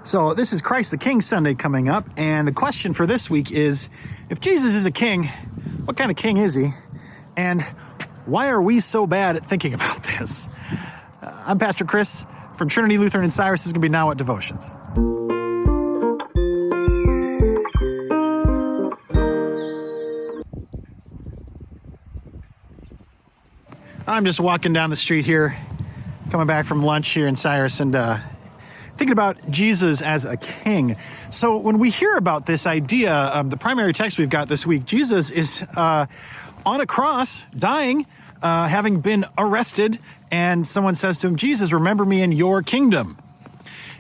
So this is Christ the King Sunday coming up, and the question for this week is, if Jesus is a king, what kind of king is he? And why are we so bad at thinking about this? I'm Pastor Chris from Trinity, Lutheran, and Cyrus. This is going to be Now What Devotions. I'm just walking down the street here, coming back from lunch here in Cyrus, and thinking about Jesus as a king. So when we hear about this idea, the primary text we've got this week, Jesus is on a cross, dying, having been arrested, and someone says to him, "Jesus, remember me in your kingdom."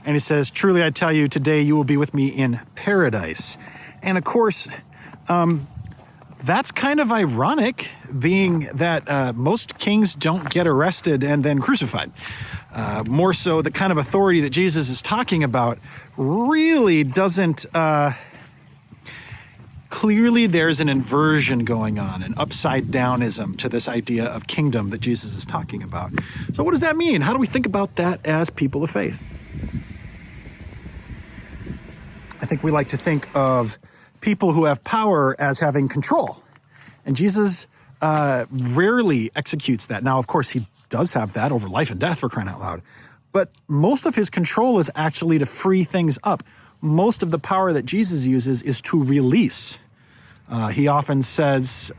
And he says, "Truly I tell you, today you will be with me in paradise." And of course, that's kind of ironic, being that most kings don't get arrested and then crucified. More so, the kind of authority that Jesus is talking about really doesn't... Clearly, there's an inversion going on, an upside-downism to this idea of kingdom that Jesus is talking about. So what does that mean? How do we think about that as people of faith? I think we like to think of people who have power as having control. And Jesus rarely executes that. Now, of course, he does have that over life and death, for crying out loud. But most of his control is actually to free things up. Most of the power that Jesus uses is to release. He often says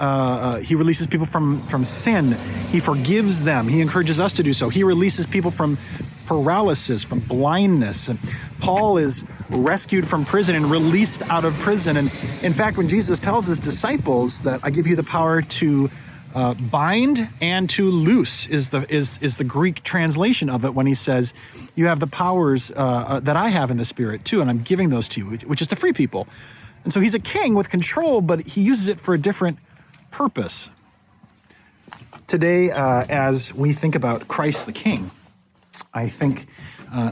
he releases people from sin. He forgives them. He encourages us to do so. He releases people from paralysis, from blindness. And Paul is rescued from prison and released out of prison. And in fact, when Jesus tells his disciples that I give you the power to bind and to loose is the Greek translation of it, when he says you have the powers that I have in the Spirit too, and I'm giving those to you, which is to free people. And so he's a king with control, but he uses it for a different purpose. Today, as we think about Christ the King, I think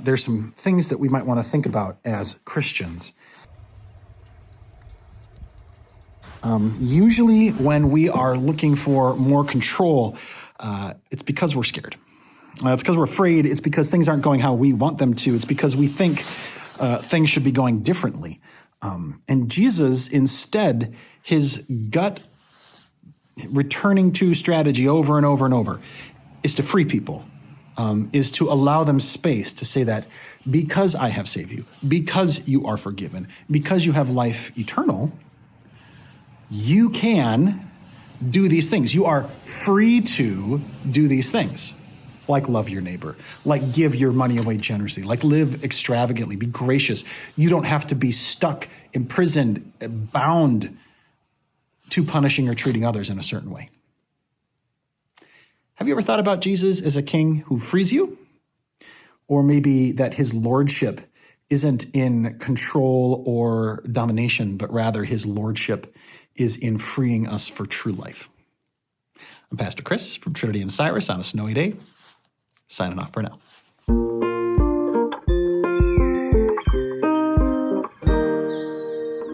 there's some things that we might want to think about as Christians. Usually when we are looking for more control, it's because we're scared. It's because we're afraid. It's because things aren't going how we want them to. It's because we think things should be going differently. And Jesus, instead, his gut returning to strategy over and over and over is to free people, is to allow them space to say that because I have saved you, because you are forgiven, because you have life eternal, you can do these things. You are free to do these things, like love your neighbor, like give your money away generously, like live extravagantly, be gracious. You don't have to be stuck, imprisoned, bound to punishing or treating others in a certain way. Have you ever thought about Jesus as a king who frees you? Or maybe that his lordship isn't in control or domination, but rather his lordship is in freeing us for true life. I'm Pastor Chris from Trinity and Cyrus on a snowy day, signing off for now.